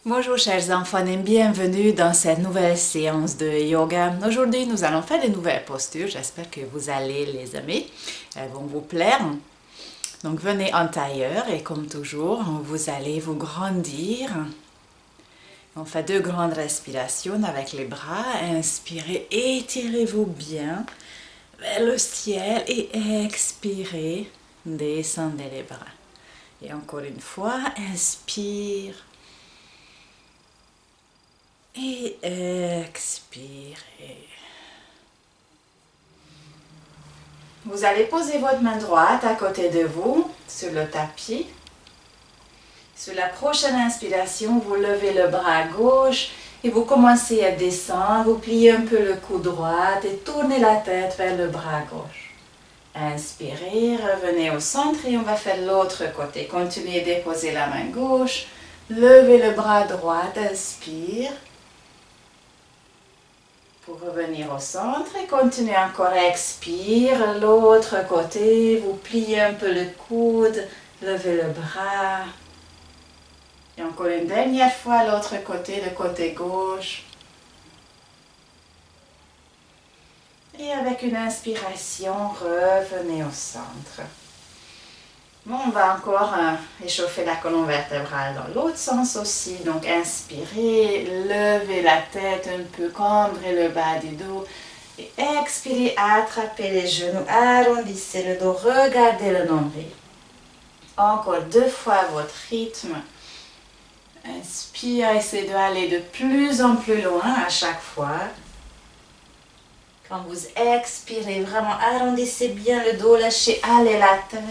Bonjour chers enfants et bienvenue dans cette nouvelle séance de yoga. Aujourd'hui, nous allons faire de nouvelles postures. J'espère que vous allez les aimer. Elles vont vous plaire. Donc venez en tailleur et comme toujours, vous allez vous grandir. On fait deux grandes respirations avec les bras. Inspirez, étirez-vous bien vers le ciel et expirez, descendez les bras. Et encore une fois, inspire. Et expirez. Vous allez poser votre main droite à côté de vous sur le tapis. Sur la prochaine inspiration, vous levez le bras gauche et vous commencez à descendre. Vous pliez un peu le cou droit et tournez la tête vers le bras gauche. Inspirez, revenez au centre et on va faire l'autre côté. Continuez à déposer la main gauche. Levez le bras droit, inspire. Pour revenir au centre et continuez encore, expire, l'autre côté, vous pliez un peu le coude, levez le bras. Et encore une dernière fois, l'autre côté, le côté gauche. Et avec une inspiration, revenez au centre. Bon, on va encore échauffer la colonne vertébrale dans l'autre sens aussi. Donc, inspirez, levez la tête un peu, cambrez le bas du dos. Et expirez, attrapez les genoux, arrondissez le dos, regardez le nombril. Encore deux fois votre rythme. Inspire, essayez d'aller de plus en plus loin à chaque fois. Quand vous expirez, vraiment arrondissez bien le dos, lâchez aller la tête.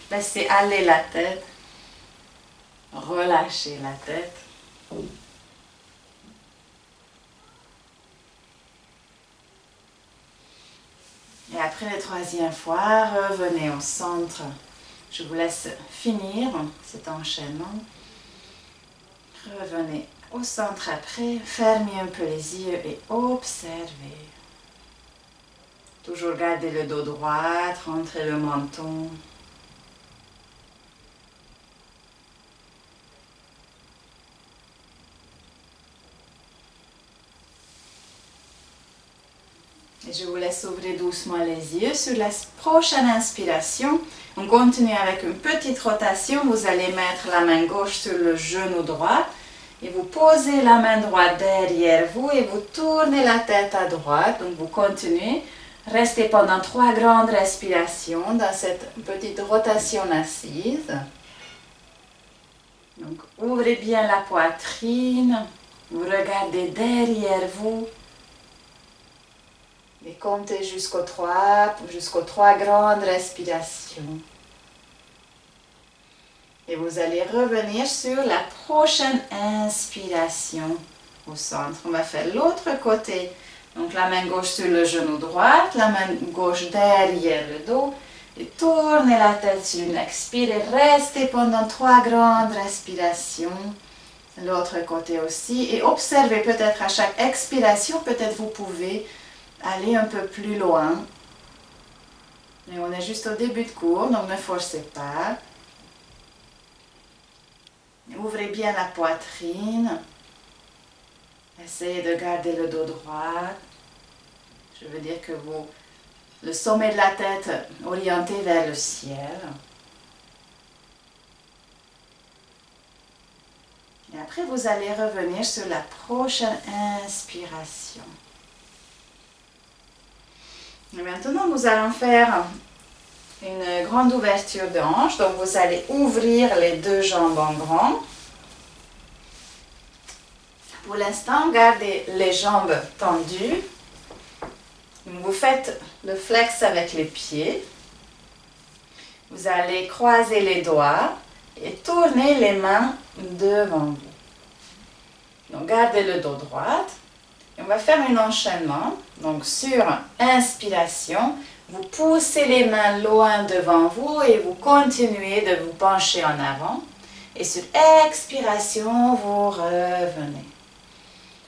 Laissez aller la tête. Relâchez la tête. Et après la troisième fois, revenez au centre. Je vous laisse finir cet enchaînement. Revenez au centre après. Fermez un peu les yeux et observez. Toujours gardez le dos droit, rentrez le menton. Et je vous laisse ouvrir doucement les yeux. Sur la prochaine inspiration, on continue avec une petite rotation. Vous allez mettre la main gauche sur le genou droit et vous posez la main droite derrière vous et vous tournez la tête à droite. Donc vous continuez. Restez pendant 3 grandes respirations dans cette petite rotation assise. Donc ouvrez bien la poitrine. Vous regardez derrière vous. Et comptez jusqu'aux 3 grandes respirations. Et vous allez revenir sur la prochaine inspiration au centre. On va faire l'autre côté. Donc la main gauche sur le genou droit, la main gauche derrière le dos. Et tournez la tête sur une expire et restez pendant 3 grandes respirations. L'autre côté aussi. Et observez peut-être à chaque expiration, peut-être vous pouvez aller un peu plus loin. Mais on est juste au début de cours, donc ne forcez pas. Ouvrez bien la poitrine. Essayez de garder le dos droit. Je veux dire que le sommet de la tête orienté vers le ciel. Et après, vous allez revenir sur la prochaine inspiration. Et maintenant, nous allons faire une grande ouverture de hanche. Donc, vous allez ouvrir les 2 jambes en grand. Pour l'instant, gardez les jambes tendues. Vous faites le flex avec les pieds. Vous allez croiser les doigts et tourner les mains devant vous. Donc, gardez le dos droit. Et on va faire un enchaînement. Donc, sur inspiration, vous poussez les mains loin devant vous et vous continuez de vous pencher en avant. Et sur expiration, vous revenez.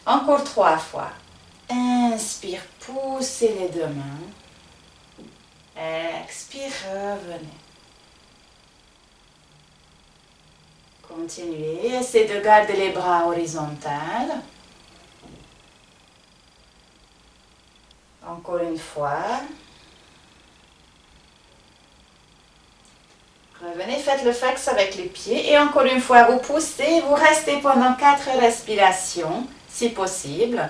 Encore 3 fois. Inspire, poussez les 2 mains. Expire, revenez. Continuez, essayez de garder les bras horizontaux. Encore une fois. Revenez, faites le flex avec les pieds. Et encore une fois, vous poussez. Vous restez pendant 4 respirations, si possible.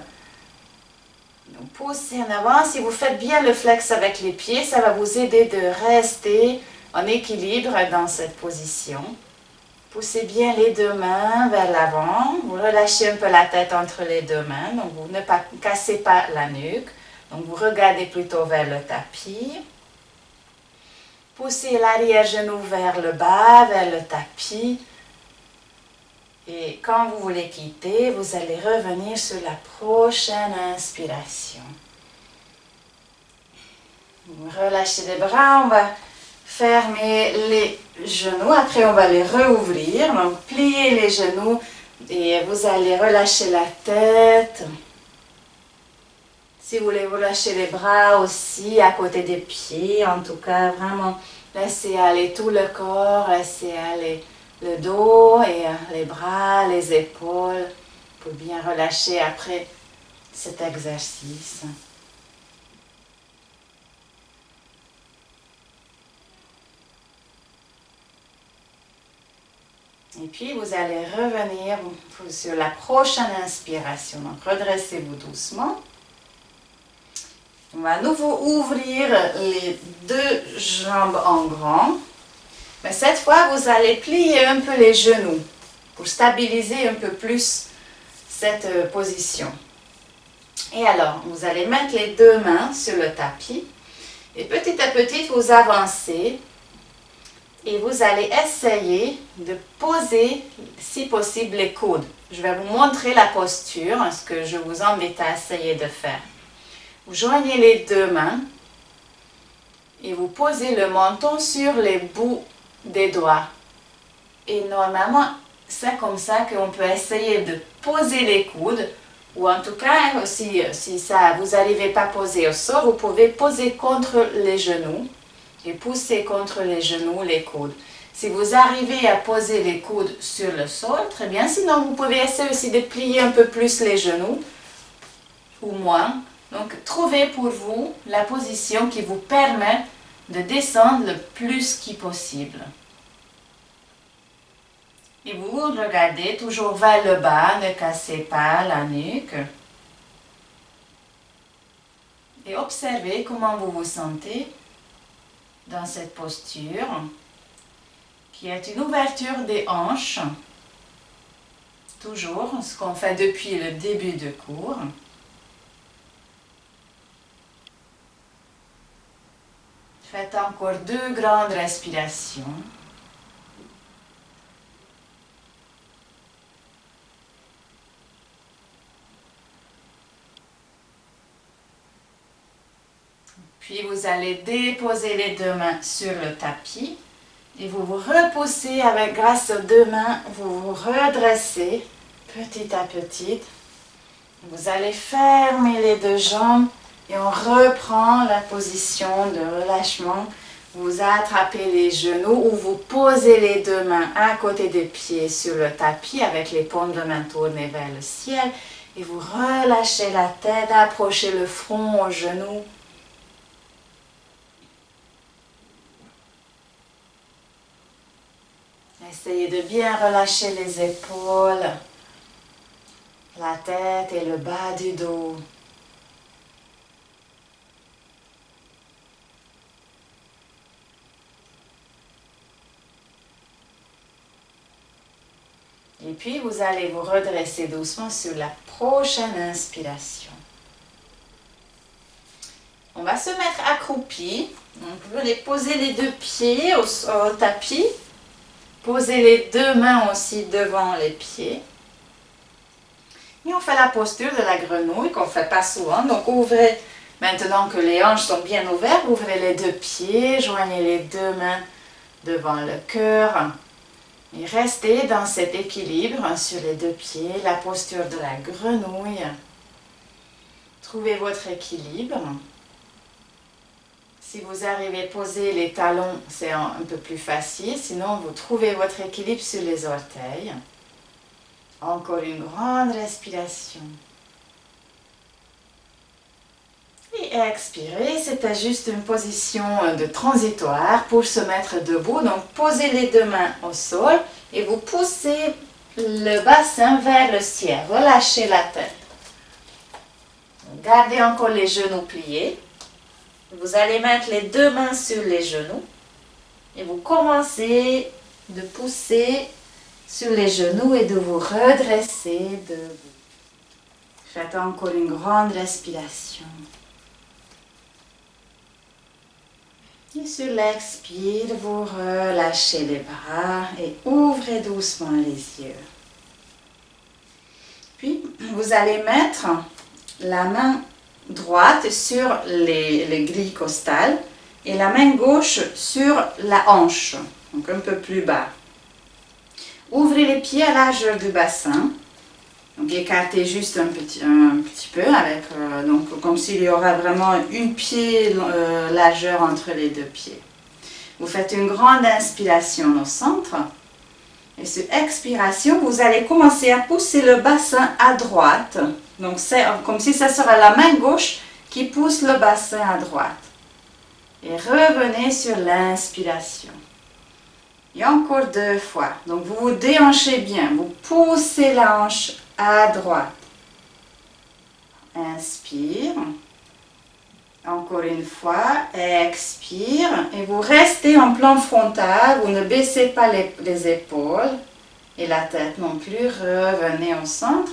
Donc, poussez en avant. Si vous faites bien le flex avec les pieds, ça va vous aider de rester en équilibre dans cette position. Poussez bien les deux mains vers l'avant. Vous relâchez un peu la tête entre les deux mains. Donc, vous ne cassez pas la nuque. Donc, vous regardez plutôt vers le tapis. Poussez l'arrière-genou vers le bas, vers le tapis. Et quand vous voulez quitter, vous allez revenir sur la prochaine inspiration. Relâchez les bras, on va fermer les genoux. Après, on va les rouvrir. Donc, pliez les genoux et vous allez relâcher la tête. Si vous voulez, vous lâchez les bras aussi à côté des pieds. En tout cas, vraiment, laissez aller tout le corps, laissez aller le dos et les bras, les épaules, pour bien relâcher après cet exercice. Et puis, vous allez revenir sur la prochaine inspiration. Donc, redressez-vous doucement. On va à nouveau ouvrir les deux jambes en grand. Mais cette fois, vous allez plier un peu les genoux pour stabiliser un peu plus cette position. Et alors, vous allez mettre les deux mains sur le tapis. Et petit à petit, vous avancez. Et vous allez essayer de poser, si possible, les coudes. Je vais vous montrer la posture, ce que je vous invite à essayer de faire. Vous joignez les deux mains et vous posez le menton sur les bouts des doigts. Et normalement, c'est comme ça qu'on peut essayer de poser les coudes. Ou en tout cas, si vous n'arrivez pas à poser au sol, vous pouvez poser contre les genoux et pousser contre les genoux les coudes. Si vous arrivez à poser les coudes sur le sol, très bien. Sinon, vous pouvez essayer aussi de plier un peu plus les genoux ou moins. Donc, trouvez pour vous la position qui vous permet de descendre le plus qui possible. Et vous regardez toujours vers le bas, ne cassez pas la nuque. Et observez comment vous vous sentez dans cette posture, qui est une ouverture des hanches. Toujours ce qu'on fait depuis le début du cours. Faites encore 2 grandes respirations. Puis vous allez déposer les deux mains sur le tapis et vous vous repoussez grâce aux deux mains, vous vous redressez petit à petit. Vous allez fermer les deux jambes. Et on reprend la position de relâchement. Vous attrapez les genoux ou vous posez les deux mains à côté des pieds sur le tapis avec les paumes de main tournées vers le ciel. Et vous relâchez la tête, approchez le front aux genoux. Essayez de bien relâcher les épaules, la tête et le bas du dos. Et puis, vous allez vous redresser doucement sur la prochaine inspiration. On va se mettre accroupi. Donc, vous allez poser les deux pieds au tapis. Posez les deux mains aussi devant les pieds. Et on fait la posture de la grenouille qu'on ne fait pas souvent. Donc, ouvrez, maintenant que les hanches sont bien ouvertes, ouvrez les deux pieds, joignez les deux mains devant le cœur. Et restez dans cet équilibre sur les deux pieds, la posture de la grenouille. Trouvez votre équilibre. Si vous arrivez à poser les talons, c'est un peu plus facile. Sinon, vous trouvez votre équilibre sur les orteils. Encore une grande respiration. Et expirez, c'était juste une position de transitoire pour se mettre debout. Donc, posez les deux mains au sol et vous poussez le bassin vers le ciel. Relâchez la tête. Gardez encore les genoux pliés. Vous allez mettre les deux mains sur les genoux et vous commencez de pousser sur les genoux et de vous redresser debout. Faites encore une grande respiration. Et sur l'expire, vous relâchez les bras et ouvrez doucement les yeux. Puis, vous allez mettre la main droite sur les grilles costales et la main gauche sur la hanche, donc un peu plus bas. Ouvrez les pieds à largeur du bassin. Donc écartez juste un petit peu, avec, donc, comme s'il y aura vraiment une pied largeur entre les deux pieds. Vous faites une grande inspiration au centre. Et sur expiration, vous allez commencer à pousser le bassin à droite. Donc c'est comme si ça serait la main gauche qui pousse le bassin à droite. Et revenez sur l'inspiration. Et encore 2 fois. Donc vous vous déhanchez bien. Vous poussez la hanche à droite. Inspire. Encore une fois. Expire. Et vous restez en plan frontal. Vous ne baissez pas les épaules. Et la tête non plus. Revenez au centre.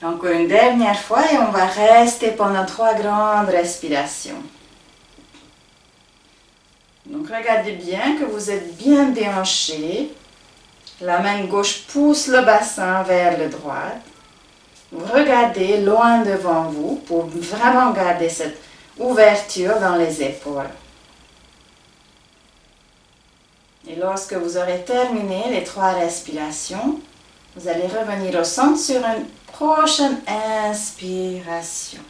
Encore une dernière fois. Et on va rester pendant 3 grandes respirations. Donc regardez bien que vous êtes bien déhanché. La main gauche pousse le bassin vers le droit. Vous regardez loin devant vous pour vraiment garder cette ouverture dans les épaules. Et lorsque vous aurez terminé les 3 respirations, vous allez revenir au centre sur une prochaine inspiration.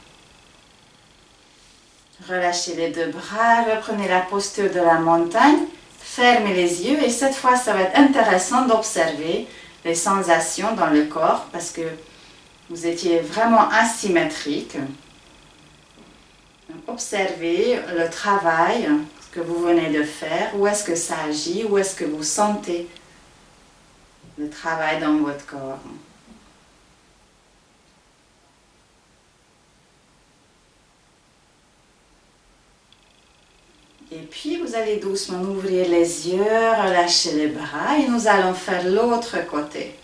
Relâchez les 2 bras, reprenez la posture de la montagne. Fermez les yeux et cette fois, ça va être intéressant d'observer les sensations dans le corps parce que vous étiez vraiment asymétrique. Observez le travail que vous venez de faire, où est-ce que ça agit, où est-ce que vous sentez le travail dans votre corps. Et puis, vous allez doucement ouvrir les yeux, relâcher les bras et nous allons faire l'autre côté.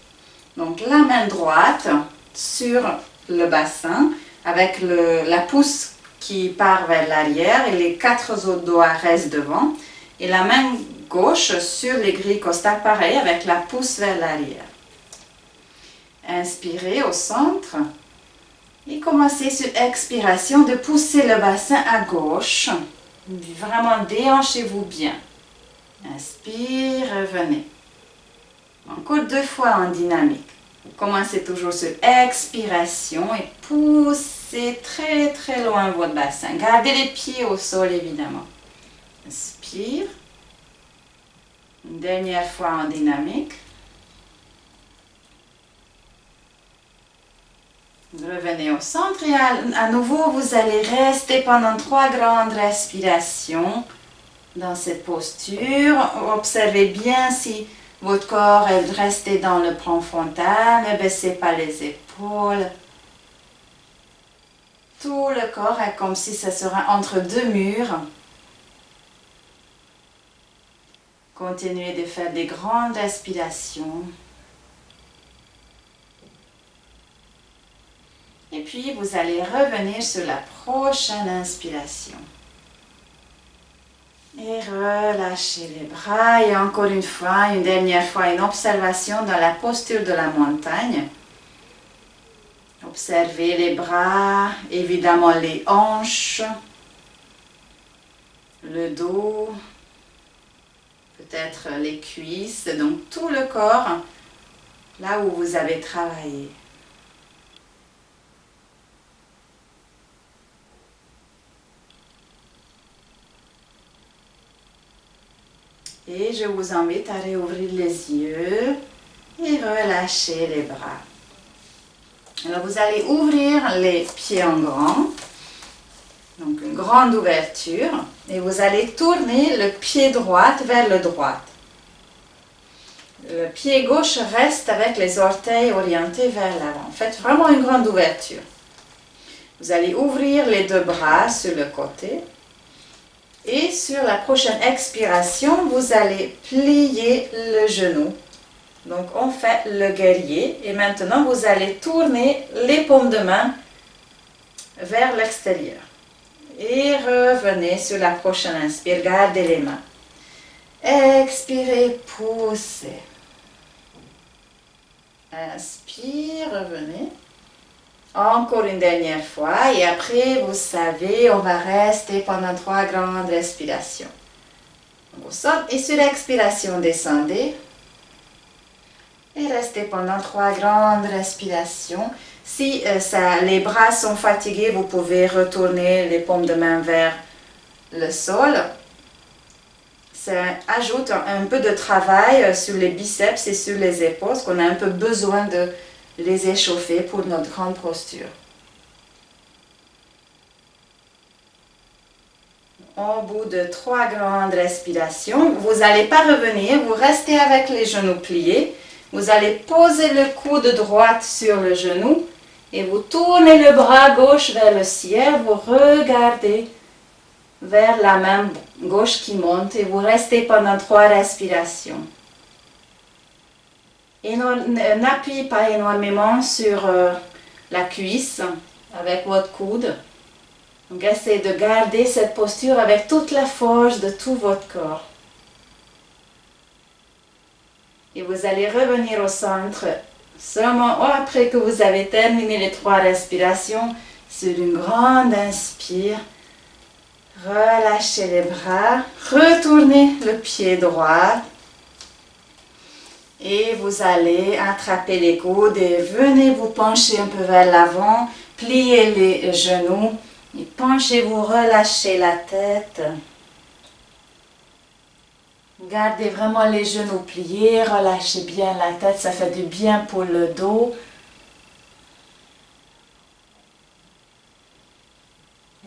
Donc, la main droite sur le bassin avec la pouce qui part vers l'arrière et les 4 autres doigts restent devant. Et la main gauche sur les grilles costales, pareil, avec la pouce vers l'arrière. Inspirez au centre et commencez sur expiration de pousser le bassin à gauche. Vraiment déhanchez-vous bien. Inspire, revenez. Encore 2 fois en dynamique. Vous commencez toujours sur expiration et poussez très très loin votre bassin. Gardez les pieds au sol évidemment. Inspire. Une dernière fois en dynamique. Revenez au centre et à nouveau vous allez rester pendant 3 grandes respirations dans cette posture. Observez bien si votre corps est resté dans le plan frontal, ne baissez pas les épaules. Tout le corps est comme si ça serait entre 2 murs. Continuez de faire des grandes respirations. Et puis, vous allez revenir sur la prochaine inspiration. Et relâchez les bras. Et encore une fois, une dernière fois, une observation dans la posture de la montagne. Observez les bras, évidemment les hanches, le dos, peut-être les cuisses, donc tout le corps, là où vous avez travaillé. Et je vous invite à réouvrir les yeux et relâcher les bras. Alors vous allez ouvrir les pieds en grand, donc une grande ouverture, et vous allez tourner le pied droit vers le droit. Le pied gauche reste avec les orteils orientés vers l'avant. Faites vraiment une grande ouverture. Vous allez ouvrir les deux bras sur le côté. Et sur la prochaine expiration, vous allez plier le genou. Donc on fait le guerrier. Et maintenant, vous allez tourner les paumes de main vers l'extérieur. Et revenez sur la prochaine inspire. Gardez les mains. Expirez, poussez. Inspire, revenez. Encore une dernière fois. Et après, vous savez, on va rester pendant 3 grandes respirations. Donc, au sol. Et sur l'expiration, descendez. Et restez pendant 3 grandes respirations. Si les bras sont fatigués, vous pouvez retourner les paumes de main vers le sol. Ça ajoute un peu de travail sur les biceps et sur les épaules, parce qu'on a un peu besoin de les échauffer pour notre grande posture. Au bout de 3 grandes respirations, vous n'allez pas revenir, vous restez avec les genoux pliés. Vous allez poser le coude droit sur le genou et vous tournez le bras gauche vers le ciel, vous regardez vers la main gauche qui monte et vous restez pendant 3 respirations. Et n'appuyez pas énormément sur la cuisse avec votre coude. Donc essayez de garder cette posture avec toute la force de tout votre corps. Et vous allez revenir au centre seulement après que vous avez terminé les 3 respirations sur une grande inspire. Relâchez les bras, retournez le pied droit et vous allez attraper les coudes et venez vous pencher un peu vers l'avant, pliez les genoux et penchez-vous, relâchez la tête. Gardez vraiment les genoux pliés, relâchez bien la tête, ça fait du bien pour le dos.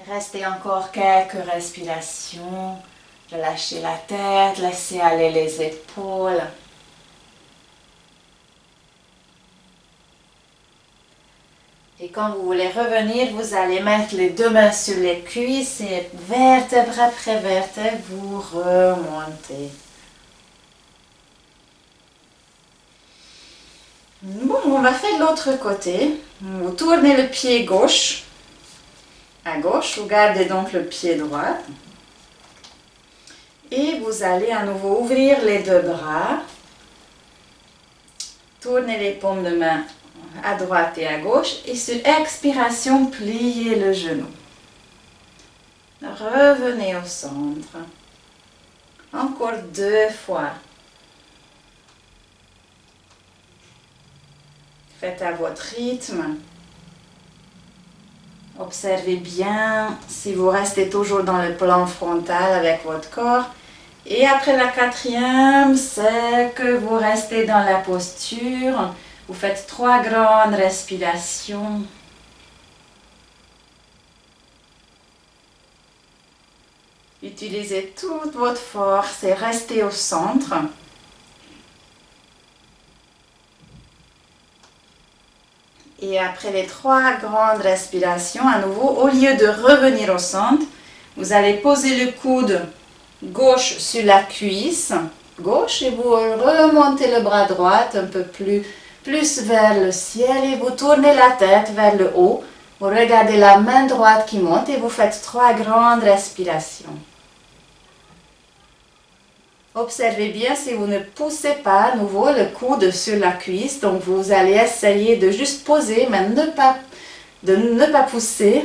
Restez encore quelques respirations. Relâchez la tête, laissez aller les épaules. Et quand vous voulez revenir, vous allez mettre les 2 mains sur les cuisses et vertèbre après vertèbre, vous remontez. Bon, on va faire l'autre côté. Vous tournez le pied gauche à gauche, vous gardez donc le pied droit. Et vous allez à nouveau ouvrir les 2 bras. Tournez les paumes de main à droite et à gauche. Et sur expiration, pliez le genou. Revenez au centre. Encore 2 fois. Faites à votre rythme. Observez bien si vous restez toujours dans le plan frontal avec votre corps. Et après la 4e, c'est que vous restez dans la posture. Vous faites 3 grandes respirations. Utilisez toute votre force et restez au centre. Et après les 3 grandes respirations, à nouveau, au lieu de revenir au centre, vous allez poser le coude gauche sur la cuisse gauche et vous remontez le bras droit un peu plus vers le ciel et vous tournez la tête vers le haut. Vous regardez la main droite qui monte et vous faites 3 grandes respirations. Observez bien si vous ne poussez pas à nouveau le coude sur la cuisse. Donc vous allez essayer de juste poser, mais de ne pas pousser.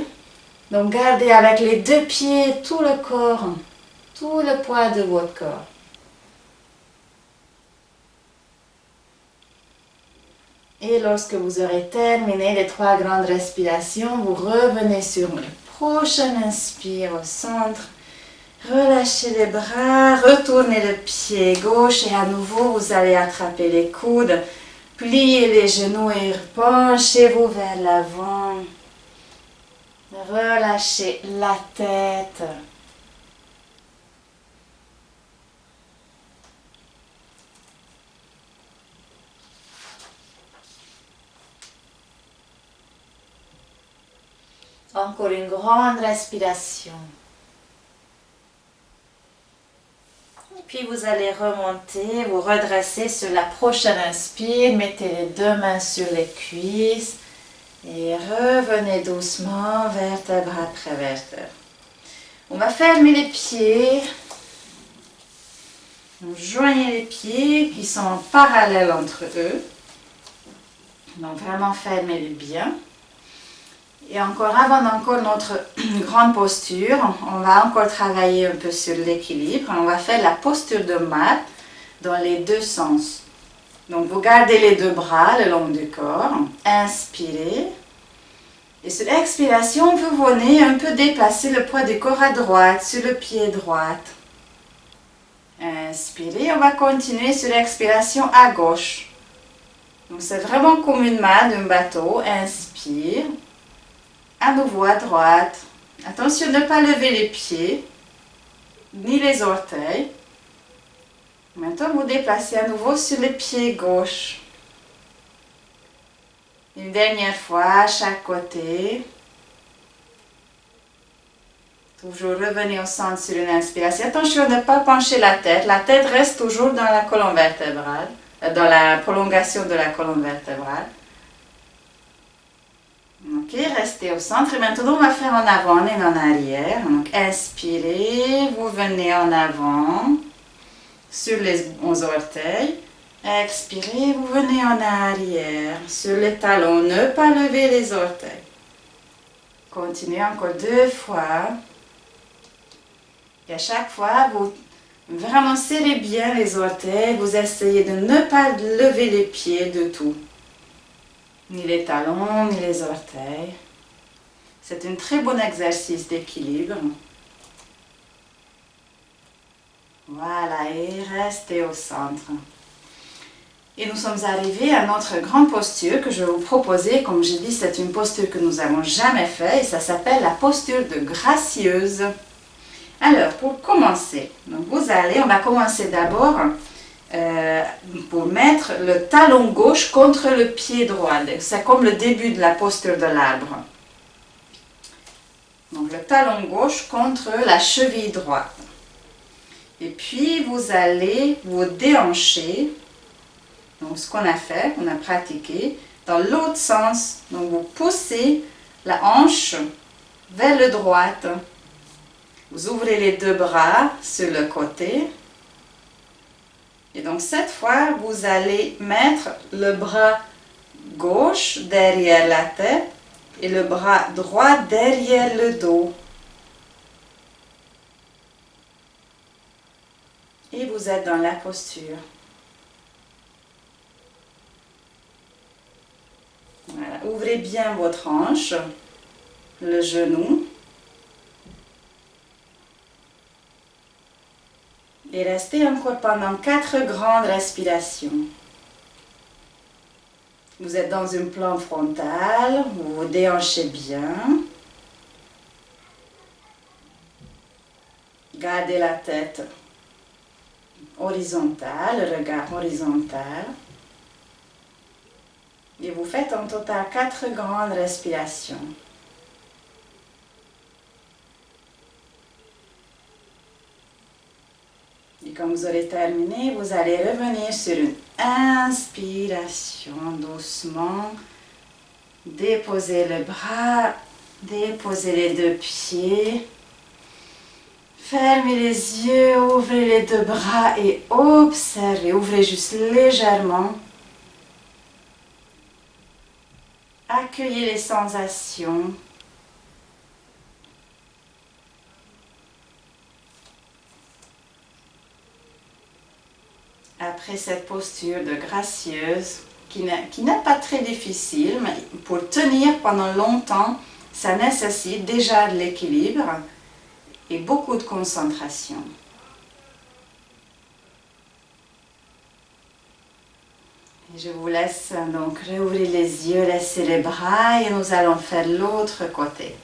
Donc gardez avec les 2 pieds tout le corps, tout le poids de votre corps. Et lorsque vous aurez terminé les 3 grandes respirations, vous revenez sur le prochain inspire au centre. Relâchez les bras, retournez le pied gauche et à nouveau vous allez attraper les coudes, pliez les genoux et penchez-vous vers l'avant. Relâchez la tête. Encore une grande respiration. Puis vous allez remonter, vous redresser sur la prochaine inspire. Mettez les deux mains sur les cuisses et revenez doucement, vertèbre après vertèbre. On va fermer les pieds. Donc, joignez les pieds qui sont parallèles entre eux. Donc vraiment fermez-les bien. Et encore avant d'encore notre grande posture, on va encore travailler un peu sur l'équilibre. On va faire la posture de mat dans les deux sens. Donc vous gardez les deux bras le long du corps. Inspirez. Et sur l'expiration, vous venez un peu déplacer le poids du corps à droite sur le pied droit. Inspirez. On va continuer sur l'expiration à gauche. Donc c'est vraiment comme une main d'un bateau. Inspire. À nouveau à droite. Attention de ne pas lever les pieds, ni les orteils. Maintenant, vous déplacez à nouveau sur le pied gauche. Une dernière fois, à chaque côté. Toujours revenez au centre sur une inspiration. Attention de ne pas pencher la tête. La tête reste toujours dans la colonne vertébrale, dans la prolongation de la colonne vertébrale. Ok, restez au centre. Et maintenant, on va faire en avant et en arrière. Donc, inspirez, vous venez en avant sur les 11 orteils. Expirez, vous venez en arrière sur les talons. Ne pas lever les orteils. Continuez encore 2 fois. Et à chaque fois, vous vraiment serrez bien les orteils. Vous essayez de ne pas lever les pieds de tout. Ni les talons, ni les orteils. C'est un très bon exercice d'équilibre. Voilà, et restez au centre. Et nous sommes arrivés à notre grande posture que je vais vous proposer. Comme je dis, c'est une posture que nous n'avons jamais faite et ça s'appelle la posture de gracieuse. Alors, pour commencer, donc on va commencer d'abord pour mettre le talon gauche contre le pied droit. C'est comme le début de la posture de l'arbre. Donc le talon gauche contre la cheville droite. Et puis vous allez vous déhancher. Donc ce qu'on a fait, on a pratiqué dans l'autre sens. Donc vous poussez la hanche vers le droite. Vous ouvrez les deux bras sur le côté. Et donc cette fois, vous allez mettre le bras gauche derrière la tête et le bras droit derrière le dos. Et vous êtes dans la posture. Voilà. Ouvrez bien votre hanche, le genou. Et restez encore pendant 4 grandes respirations. Vous êtes dans une plante frontale, vous vous déhanchez bien. Gardez la tête horizontale, le regard horizontal. Et vous faites en total 4 grandes respirations. Et quand vous aurez terminé, vous allez revenir sur une inspiration doucement. Déposez le bras, déposez les deux pieds. Fermez les yeux, ouvrez les deux bras et observez. Ouvrez juste légèrement. Accueillez les sensations. Après cette posture de gracieuse, qui n'est pas très difficile, mais pour tenir pendant longtemps, ça nécessite déjà de l'équilibre. et beaucoup de concentration. Et je vous laisse donc réouvrir les yeux, laisser les bras et nous allons faire l'autre côté.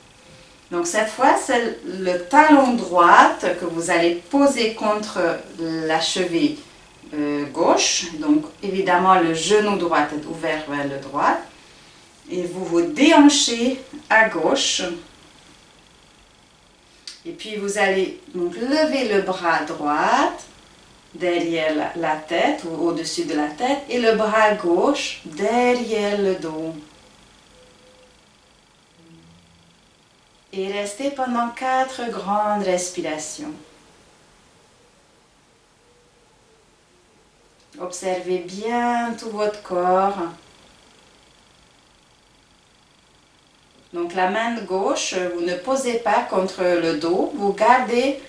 Donc cette fois, c'est le talon droit que vous allez poser contre la cheville gauche. Donc évidemment, le genou droit est ouvert vers le droit. Et vous vous déhanchez à gauche. Et puis vous allez donc lever le bras droit derrière la tête ou au-dessus de la tête et le bras gauche derrière le dos. Et restez pendant 4 grandes respirations. Observez bien tout votre corps. Donc la main gauche, vous ne posez pas contre le dos, vous gardez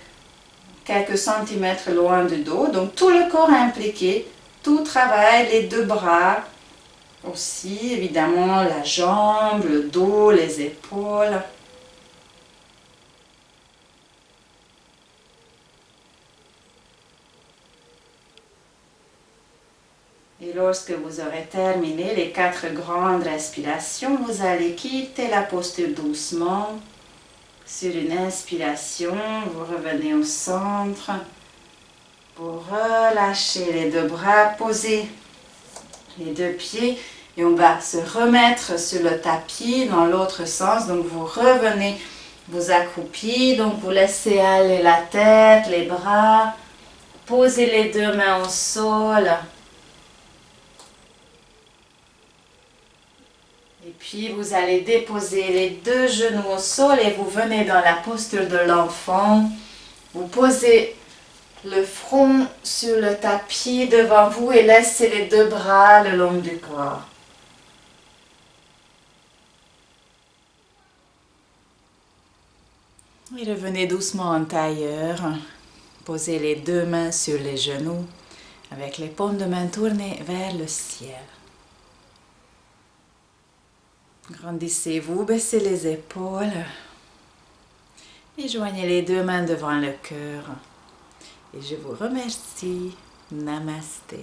quelques centimètres loin du dos. Donc tout le corps est impliqué, tout travaille, les 2 bras aussi, évidemment la jambe, le dos, les épaules. Et lorsque vous aurez terminé les 4 grandes respirations, vous allez quitter la posture doucement. Sur une inspiration, vous revenez au centre. Vous relâchez les 2 bras, posez les 2 pieds et on va se remettre sur le tapis dans l'autre sens. Donc vous revenez, vous accroupir, donc vous laissez aller la tête, les bras. Posez les 2 mains au sol. Et puis vous allez déposer les 2 genoux au sol et vous venez dans la posture de l'enfant. Vous posez le front sur le tapis devant vous et laissez les 2 bras le long du corps. Et revenez doucement en tailleur. Posez les 2 mains sur les genoux avec les paumes de main tournées vers le ciel. Grandissez-vous, baissez les épaules et joignez les 2 mains devant le cœur. Et je vous remercie. Namasté.